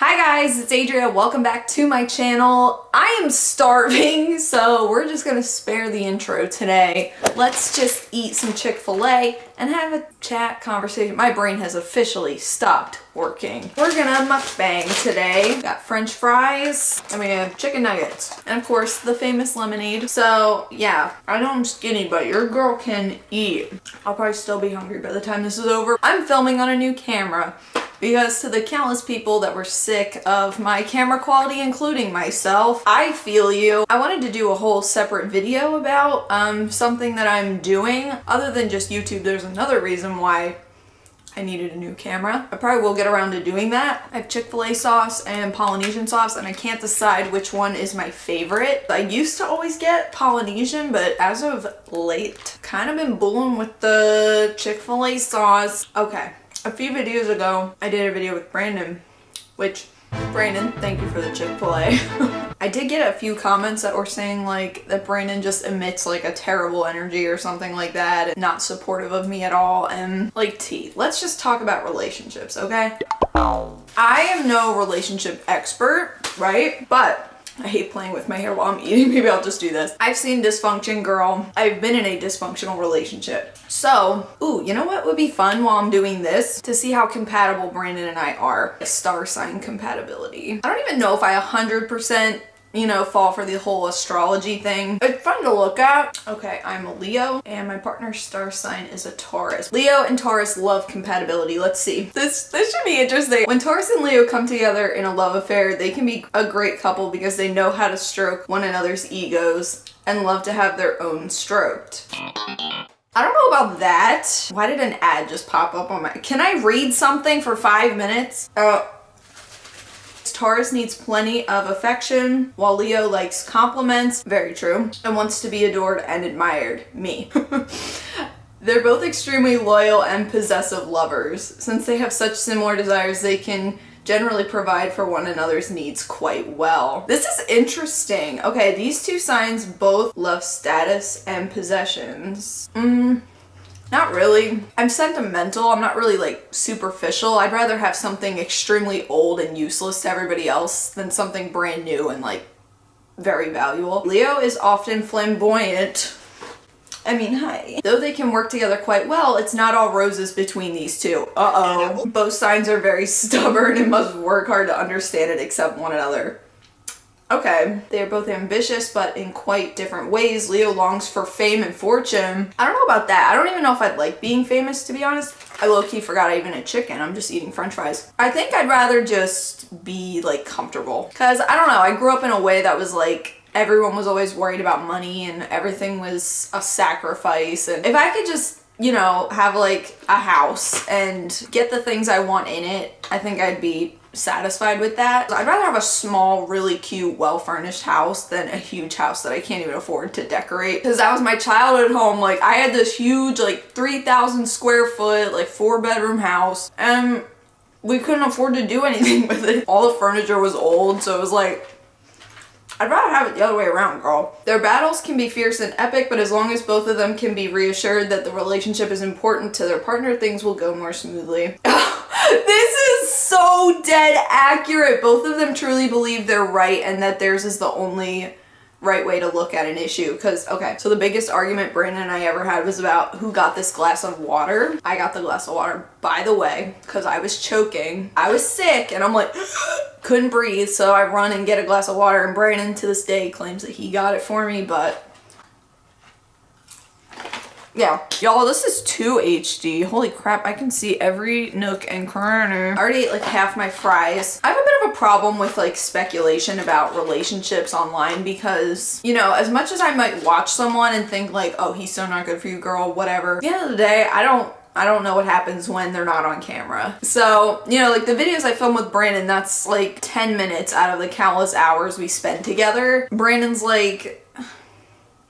Hi guys, it's Adria. Welcome back to my channel. I am starving, so we're just gonna spare the intro today. Let's just eat some Chick-fil-A and have a chat conversation. My brain has officially stopped working. We're gonna mukbang today. Got French fries, and we have chicken nuggets, and of course the famous lemonade. So yeah, I know I'm skinny, but your girl can eat. I'll probably still be hungry by the time this is over. I'm filming on a new camera. Because to the countless people that were sick of my camera quality, including myself, I feel you. I wanted to do a whole separate video about something that I'm doing. Other than just YouTube, there's another reason why I needed a new camera. I probably will get around to doing that. I have Chick-fil-A sauce and Polynesian sauce, and I can't decide which one is my favorite. I used to always get Polynesian, but as of late, kind of been bulling with the Chick-fil-A sauce. Okay. A few videos ago, I did a video with Brandon, which, Brandon, thank you for the Chick-fil-A. I did get a few comments that were saying like that Brandon just emits like a terrible energy or something like that, and not supportive of me at all, and like let's just talk about relationships, okay? I am no relationship expert, right? But I hate playing with my hair while I'm eating. Maybe I'll just do this. I've seen dysfunction, girl. I've been in a dysfunctional relationship. So, ooh, you know what would be fun while I'm doing this? To see how compatible Brandon and I are. Star sign compatibility. I don't even know if I 100% fall for the whole astrology thing. It's fun to look at. Okay, I'm a Leo and my partner's star sign is a Taurus. Leo and Taurus love compatibility. Let's see. This should be interesting. When Taurus and Leo come together in a love affair, they can be a great couple because they know how to stroke one another's egos and love to have their own stroked. I don't know about that. Why did an ad just pop up on my... Can I read something for 5 minutes? Taurus needs plenty of affection, while Leo likes compliments, very true, and wants to be adored and admired, me. They're both extremely loyal and possessive lovers. Since they have such similar desires, they can generally provide for one another's needs quite well. This is interesting. Okay, these two signs both love status and possessions. Not really. I'm sentimental. I'm not really like superficial. I'd rather have something extremely old and useless to everybody else than something brand new and like very valuable. Leo is often flamboyant. I mean, hi. Though they can work together quite well, it's not all roses between these two. Uh-oh. Both signs are very stubborn and must work hard to understand and accept one another. Okay, they are both ambitious, but in quite different ways. Leo longs for fame and fortune. I don't know about that. I don't even know if I'd like being famous, to be honest. I low-key forgot I even ate chicken. I'm just eating French fries. I think I'd rather just be, like, comfortable. Because, I don't know, I grew up in a way that was, like, everyone was always worried about money and everything was a sacrifice. And if I could just, have, like, a house and get the things I want in it, I think I'd be satisfied with that. I'd rather have a small, really cute, well-furnished house than a huge house that I can't even afford to decorate. Because that was my childhood home. Like, I had this huge, like, 3,000 square foot, like, 4-bedroom house, and we couldn't afford to do anything with it. All the furniture was old, so it was like, I'd rather have it the other way around, girl. Their battles can be fierce and epic, but as long as both of them can be reassured that the relationship is important to their partner, things will go more smoothly. This is so dead accurate. Both of them truly believe they're right and that theirs is the only right way to look at an issue. Because, okay, so the biggest argument Brandon and I ever had was about who got this glass of water. I got the glass of water, by the way, because I was choking. I was sick, and I'm like, couldn't breathe, so I run and get a glass of water, and Brandon to this day claims that he got it for me, but yeah. Y'all, this is 2 HD. Holy crap, I can see every nook and corner. I already ate like half my fries. I have a bit of a problem with like speculation about relationships online because, as much as I might watch someone and think like, oh, he's so not good for you, girl, whatever. At the end of the day, I don't know what happens when they're not on camera. So, like the videos I film with Brandon, that's like 10 minutes out of the countless hours we spend together. Brandon's like,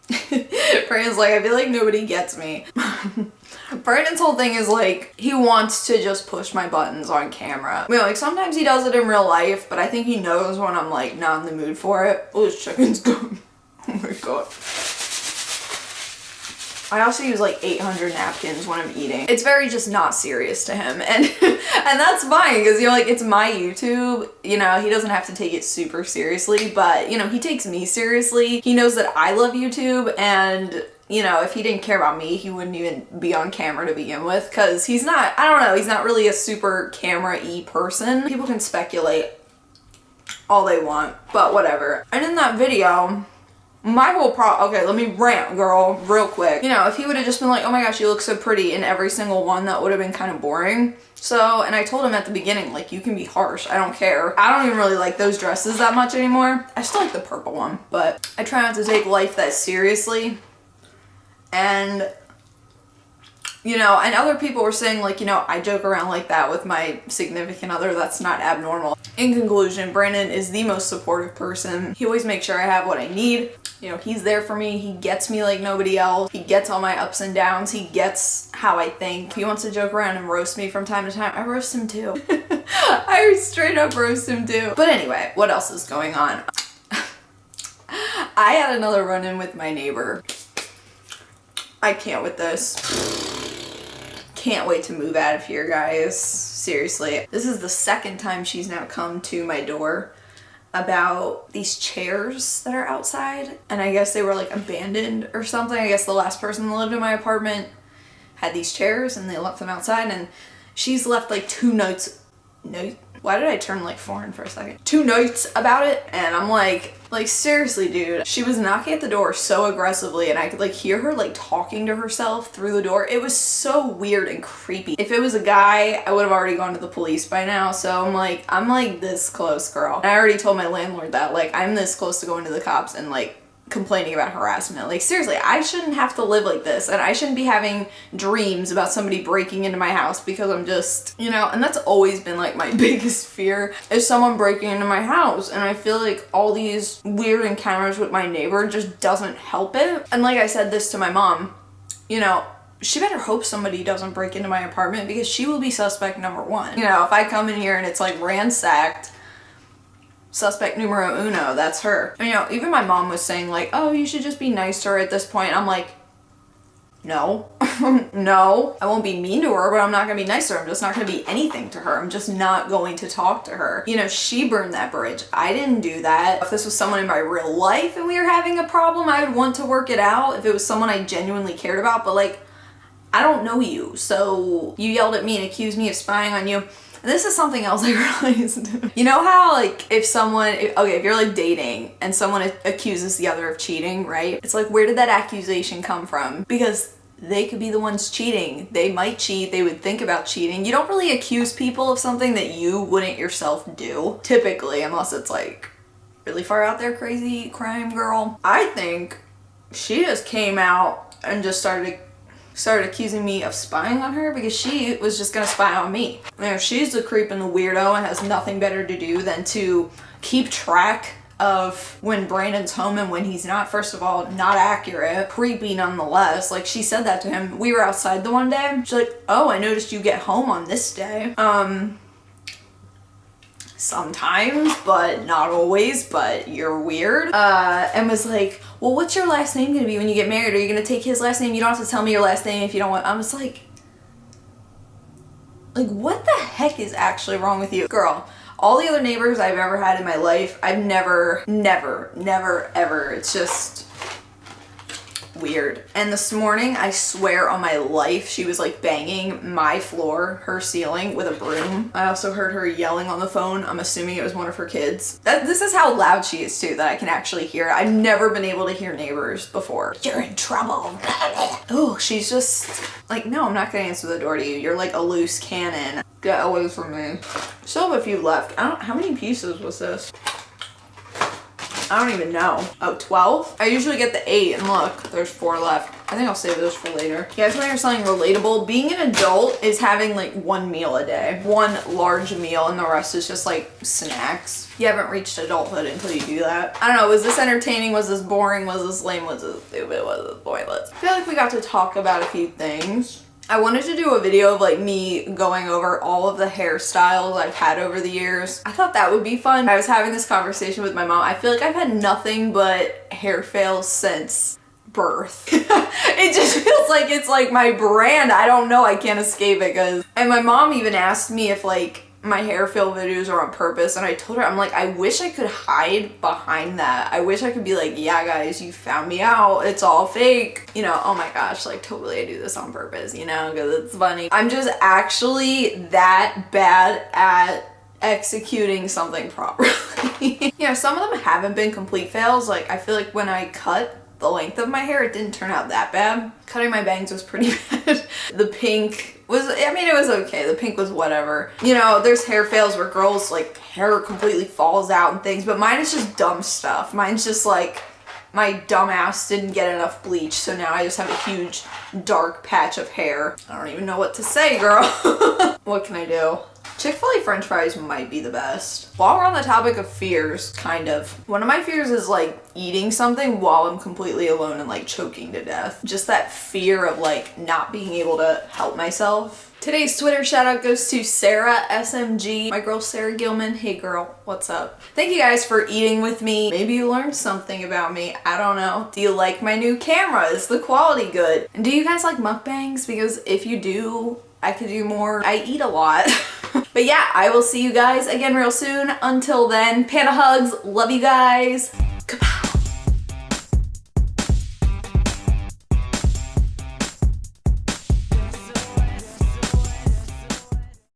I feel like nobody gets me. Brandon's whole thing is like, he wants to just push my buttons on camera. Like sometimes he does it in real life, but I think he knows when I'm like not in the mood for it. Oh, this chicken's good. Oh my god. I also use like 800 napkins when I'm eating. It's very just not serious to him, and and that's fine, because, you know, like, it's my YouTube, you know, he doesn't have to take it super seriously, but, you know, he takes me seriously. He knows that I love YouTube, and, you know, if he didn't care about me, he wouldn't even be on camera to begin with, because he's not, I don't know, he's not really a super camera-y person. People can speculate all they want, but whatever. And in that video, my whole okay, let me rant, girl, real quick. You know, if he would have just been like, oh my gosh, you look so pretty in every single one, that would have been kind of boring. So, and I told him at the beginning, like, you can be harsh, I don't care. I don't even really like those dresses that much anymore. I still like the purple one, but I try not to take life that seriously. And, you know, and other people were saying, like, you know, I joke around like that with my significant other, that's not abnormal. In conclusion, Brandon is the most supportive person. He always makes sure I have what I need. You know, he's there for me. He gets me like nobody else. He gets all my ups and downs. He gets how I think. If he wants to joke around and roast me from time to time, I roast him too. I straight up roast him too. But anyway, what else is going on? I had another run-in with my neighbor. I can't with this. Can't wait to move out of here, guys. Seriously. This is the second time she's now come to my door about these chairs that are outside, and I guess they were like abandoned or something. I guess the last person that lived in my apartment had these chairs and they left them outside, and she's left like 2 notes. Why did I turn like foreign for a second? 2 notes about it, and I'm like seriously, dude. She was knocking at the door so aggressively, and I could like hear her like talking to herself through the door. It was so weird and creepy. If it was a guy, I would have already gone to the police by now. So I'm like this close, girl. And I already told my landlord that, like, I'm this close to going to the cops and like complaining about harassment. Like, seriously, I shouldn't have to live like this, and I shouldn't be having dreams about somebody breaking into my house because I'm just, you know, and that's always been like my biggest fear, is someone breaking into my house. And I feel like all these weird encounters with my neighbor just doesn't help it. And like I said this to my mom, you know, she better hope somebody doesn't break into my apartment, because she will be suspect number 1. You know, if I come in here and it's like ransacked, suspect numero uno, that's her. And, you know, even my mom was saying like, oh, you should just be nice to her at this point. I'm like, no. No, I won't be mean to her, but I'm not gonna be nice to her. I'm just not gonna be anything to her. I'm just not going to talk to her. You know, she burned that bridge. I didn't do that. If this was someone in my real life and we were having a problem, I would want to work it out if it was someone I genuinely cared about. But like, I don't know you, so you yelled at me and accused me of spying on you. And this is something else I realized. You know how, like, if you're like dating and someone accuses the other of cheating, right? It's like, where did that accusation come from? Because they could be the ones cheating. They might cheat. They would think about cheating. You don't really accuse people of something that you wouldn't yourself do, typically, unless it's like really far out there crazy crime, girl. I think she just came out and just started accusing me of spying on her because she was just gonna spy on me. You know, she's the creep and the weirdo and has nothing better to do than to keep track of when Brandon's home and when he's not. First of all, not accurate, creepy nonetheless. Like, she said that to him. We were outside the one day. She's like, oh, I noticed you get home on this day. Sometimes, but not always, but you're weird. And was like, well, what's your last name gonna be when you get married? Are you gonna take his last name? You don't have to tell me your last name if you don't want. I was like, what the heck is actually wrong with you? Girl, all the other neighbors I've ever had in my life, I've never, ever, it's just weird. And this morning, I swear on my life, she was like banging my floor, her ceiling, with a broom. I also heard her yelling on the phone. I'm assuming it was one of her kids. This is how loud she is too, that I can actually hear it. I've never been able to hear neighbors before. You're in trouble. Oh, she's just like, no, I'm not gonna answer the door to you. You're like a loose cannon. Get away from me. Still have a few left. How many pieces was this? I don't even know. Oh, 12? I usually get the 8, and look, there's 4 left. I think I'll save those for later. You guys want to hear something relatable? Being an adult is having like 1 meal a day. 1 large meal, and the rest is just like snacks. You haven't reached adulthood until you do that. I don't know, was this entertaining? Was this boring? Was this lame? Was this stupid? Was this pointless? I feel like we got to talk about a few things. I wanted to do a video of like me going over all of the hairstyles I've had over the years. I thought that would be fun. I was having this conversation with my mom. I feel like I've had nothing but hair fails since birth. It just feels like it's like my brand. I don't know, I can't escape it, cause, and my mom even asked me if like my hair fill videos are on purpose, and I told her, I'm like, I wish I could hide behind that. I wish I could be like, yeah guys, you found me out, it's all fake. You know, oh my gosh, like totally I do this on purpose, you know, because it's funny. I'm just actually that bad at executing something properly. You know, some of them haven't been complete fails. Like I feel like when I cut the length of my hair, it didn't turn out that bad. Cutting my bangs was pretty bad. The pink was, I mean, it was okay. The pink was whatever. You know, there's hair fails where girls like hair completely falls out and things, but mine is just dumb stuff. Mine's just like my dumb ass didn't get enough bleach, so now I just have a huge dark patch of hair. I don't even know what to say, girl. What can I do? Chick-fil-A french fries might be the best. While we're on the topic of fears, kind of, one of my fears is like eating something while I'm completely alone and like choking to death. Just that fear of like not being able to help myself. Today's Twitter shout out goes to Sarah SMG. My girl Sarah Gilman. Hey girl, what's up? Thank you guys for eating with me. Maybe you learned something about me. I don't know. Do you like my new camera? Is the quality good? And do you guys like mukbangs? Because if you do, I could do more. I eat a lot. But yeah, I will see you guys again real soon. Until then, panda hugs. Love you guys.